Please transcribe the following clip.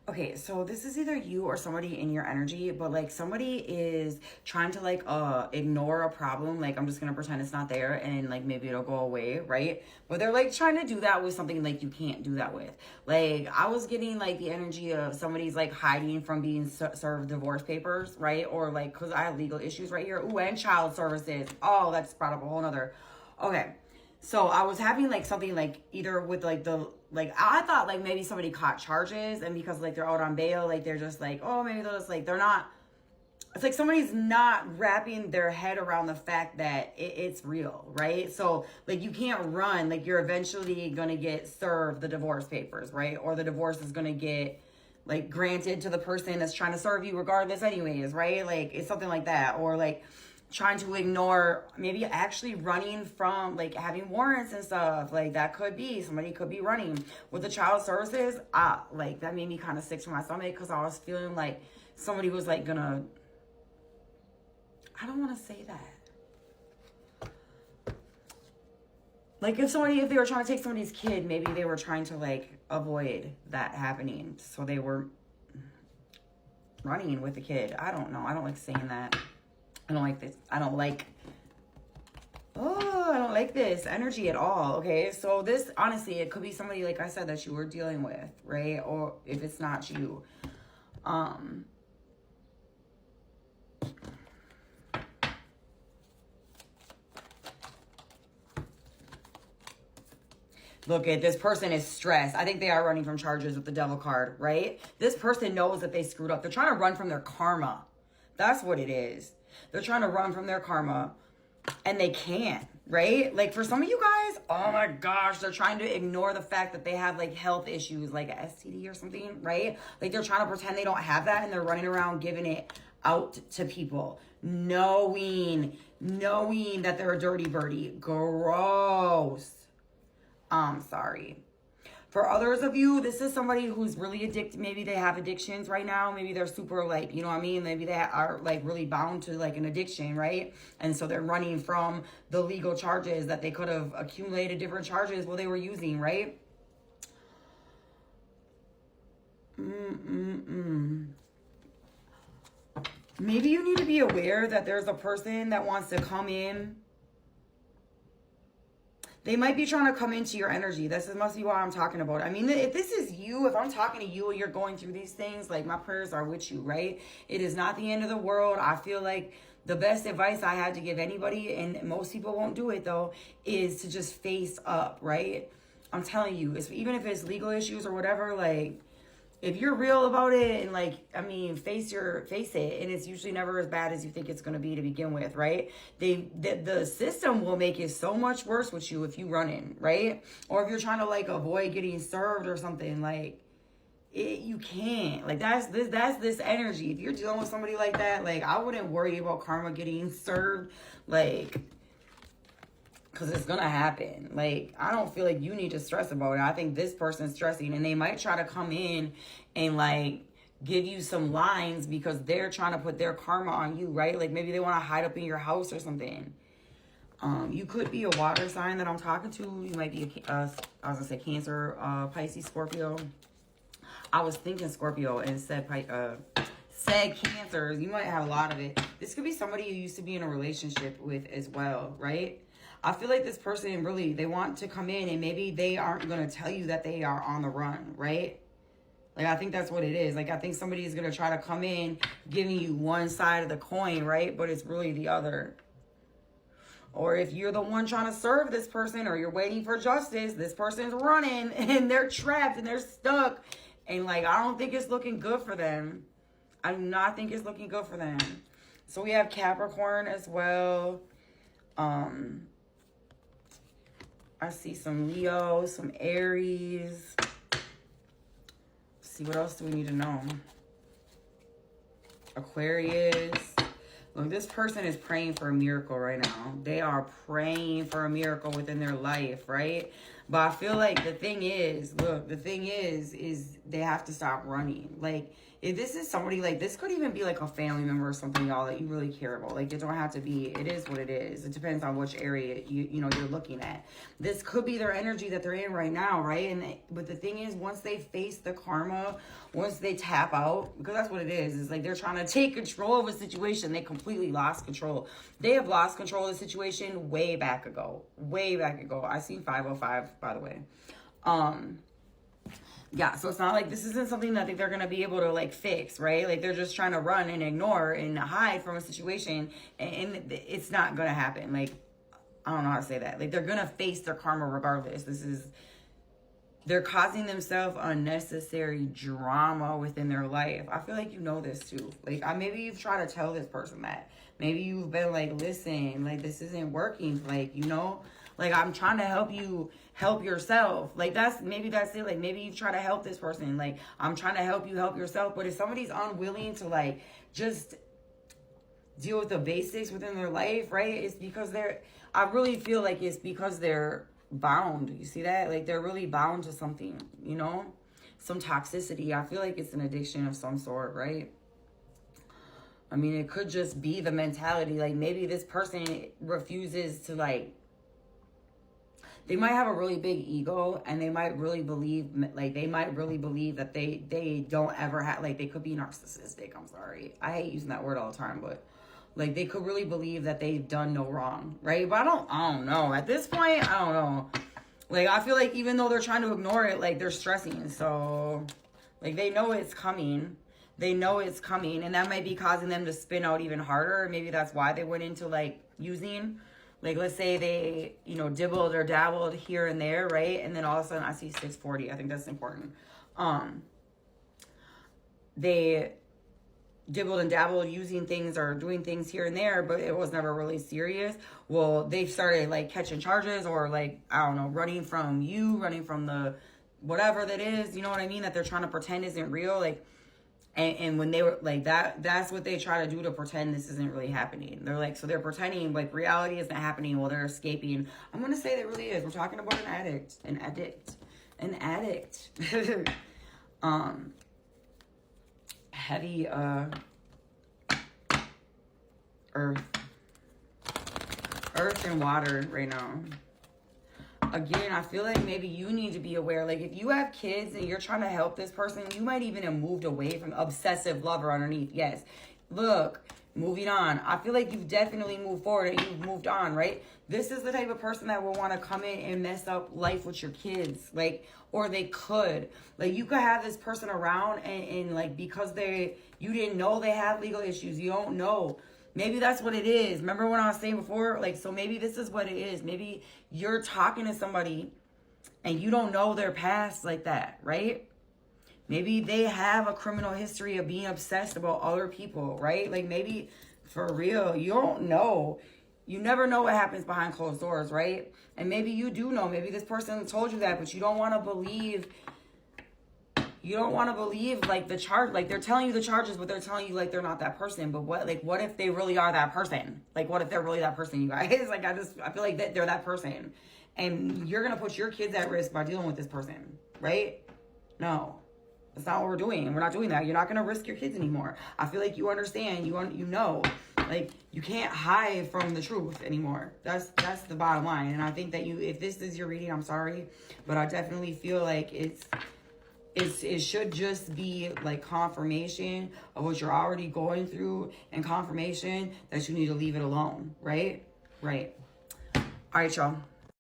Okay, so this is either you or somebody in your energy, but like somebody is trying to like ignore a problem. Like I'm just gonna pretend it's not there and like maybe it'll go away, right? But they're like trying to do that with something like you can't do that with. Like I was getting like the energy of somebody's like hiding from being served divorce papers, right? Or like because I have legal issues right here. Ooh, and child services. Oh, that's brought up a whole nother. Okay. So I was having like something like either with like the like I thought like maybe somebody caught charges and because like they're out on bail, like they're just like, oh, maybe they're just like they're not. It's like somebody's not wrapping their head around the fact that it's real, right? So like you can't run, like you're eventually gonna get served the divorce papers, right? Or the divorce is gonna get like granted to the person that's trying to serve you regardless anyways, right? Like it's something like that. Or like trying to ignore maybe actually running from like having warrants and stuff. Like that could be somebody could be running with the child services. Like that made me kind of sick to my stomach because I was feeling like somebody was like gonna, I don't want to say that. Like if they were trying to take somebody's kid, maybe they were trying to like avoid that happening. So they were running with the kid. I don't know. I don't like saying that. I don't like this. I don't like this energy at all. Okay. So this, honestly, it could be somebody, like I said, that you were dealing with, right? Or if it's not you, look at this person is stressed. I think they are running from charges with the devil card, right? This person knows that they screwed up. They're trying to run from their karma. That's what it is. They're trying to run from their karma and they can't, right? Like for some of you guys, oh my gosh, they're trying to ignore the fact that they have like health issues, like a STD or something, right? Like they're trying to pretend they don't have that and they're running around giving it out to people, knowing that they're a dirty birdie. Gross. I'm sorry. For others of you, this is somebody who's really addicted. Maybe they have addictions right now. Maybe they're super like, you know what I mean? Maybe they are like really bound to like an addiction, right? And so they're running from the legal charges that they could have accumulated different charges while they were using, right? Maybe you need to be aware that there's a person that wants to come in. They might be trying to come into your energy. Must be what I'm talking about. I mean, if this is you, if I'm talking to you and you're going through these things, like my prayers are with you, right? It is not the end of the world. I feel like the best advice I had to give anybody, and most people won't do it though, is to just face up, right? I'm telling you, even if it's legal issues or whatever, like if you're real about it and like, I mean, face it, and it's usually never as bad as you think it's going to be to begin with, right? The system will make it so much worse with you if you run in, right? Or if you're trying to like avoid getting served or something, like you can't. Like that's this energy. If you're dealing with somebody like that, like I wouldn't worry about karma getting served, like, because it's gonna happen. Like I don't feel like you need to stress about it. I think this person's stressing and they might try to come in and like give you some lines because they're trying to put their karma on you, right? Like maybe they want to hide up in your house or something. You could be a water sign that I'm talking to. You might be I was gonna say Cancer, Pisces, Scorpio. I was thinking Scorpio and said Cancers. You might have a lot of it. This could be somebody you used to be in a relationship with as well, right? I feel like this person really, they want to come in and maybe they aren't going to tell you that they are on the run, right? Like, I think that's what it is. Like, I think somebody is going to try to come in giving you one side of the coin, right? But it's really the other. Or if you're the one trying to serve this person or you're waiting for justice, this person's running and they're trapped and they're stuck. And like, I don't think it's looking good for them. I do not think it's looking good for them. So we have Capricorn as well. I see some Leo, some Aries. Let's see, what else do we need to know? Aquarius. Look, this person is praying for a miracle right now. They are praying for a miracle within their life, right? But I feel like the thing is, look, the thing is they have to stop running. Like, if this is somebody, like, this could even be like a family member or something, y'all, that you really care about. Like, it don't have to be, it is what it is. It depends on which area you know you're looking at. This could be their energy that they're in right now, right? But the thing is, once they face the karma, once they tap out, because that's what it is like they're trying to take control of a situation. They completely lost control. They have lost control of the situation way back ago. I seen 505, by the way. Yeah, so it's not like this isn't something that they're going to be able to like fix, right? Like they're just trying to run and ignore and hide from a situation, and it's not going to happen. Like, I don't know how to say that. Like, they're going to face their karma regardless. They're causing themselves unnecessary drama within their life. I feel like you know this too. Like, maybe you've tried to tell this person that. Maybe you've been like, listen, like, this isn't working. Like, you know, like, I'm trying to help you help yourself. Like, maybe that's it. Like, maybe you try to help this person. Like, I'm trying to help you help yourself. But if somebody's unwilling to, like, just deal with the basics within their life, right? It's because I really feel like it's because they're bound. You see that? Like, they're really bound to something, you know? Some toxicity. I feel like it's an addiction of some sort, right? I mean, it could just be the mentality. Like, maybe this person refuses to, like, they might have a really big ego, and they might really believe that they don't ever have, like, they could be narcissistic. I'm sorry. I hate using that word all the time, but like, they could really believe that they've done no wrong, right? But I don't know. At this point, I don't know. Like, I feel like even though they're trying to ignore it, like, they're stressing. So, like, they know it's coming. And that might be causing them to spin out even harder. Maybe that's why they went into, like, using. Like, let's say they, you know, dibbled or dabbled here and there, right? And then all of a sudden, I see 640. I think that's important. They dibbled and dabbled using things or doing things here and there, but it was never really serious. Well, they've started, like, catching charges or, like, I don't know, running from the whatever that is, you know what I mean, that they're trying to pretend isn't real. Like, and when they were like that's what they try to do to pretend this isn't really happening. They're like, so they're pretending like reality isn't happening while they're escaping. I'm gonna say that really is. We're talking about an addict. Heavy earth and water right now. Again, I feel like maybe you need to be aware. Like, if you have kids and you're trying to help this person, you might even have moved away from obsessive lover underneath. Yes. Look, moving on. I feel like you've definitely moved forward and you've moved on, right? This is the type of person that will want to come in and mess up life with your kids. Like, or they could. Like, you could have this person around and like, because you didn't know they have legal issues. You don't know. Maybe that's what it is. Remember when I was saying before? Like, so maybe this is what it is. Maybe you're talking to somebody and you don't know their past like that, right? Maybe they have a criminal history of being obsessed about other people, right? Like, maybe for real, you don't know. You never know what happens behind closed doors, right? And maybe you do know. Maybe this person told you that, but you don't want to believe. You don't want to believe, like, the charge, like, they're telling you the charges, but they're telling you, like, they're not that person. But what if they really are that person? Like, what if they're really that person, you guys? Like, I feel like that they're that person. And you're going to put your kids at risk by dealing with this person, right? No. That's not what we're doing. We're not doing that. You're not going to risk your kids anymore. I feel like you understand. You know. Like, you can't hide from the truth anymore. That's the bottom line. And I think that if this is your reading, I'm sorry. But I definitely feel like it should just be like confirmation of what you're already going through and confirmation that you need to leave it alone, right? Right. All right, y'all.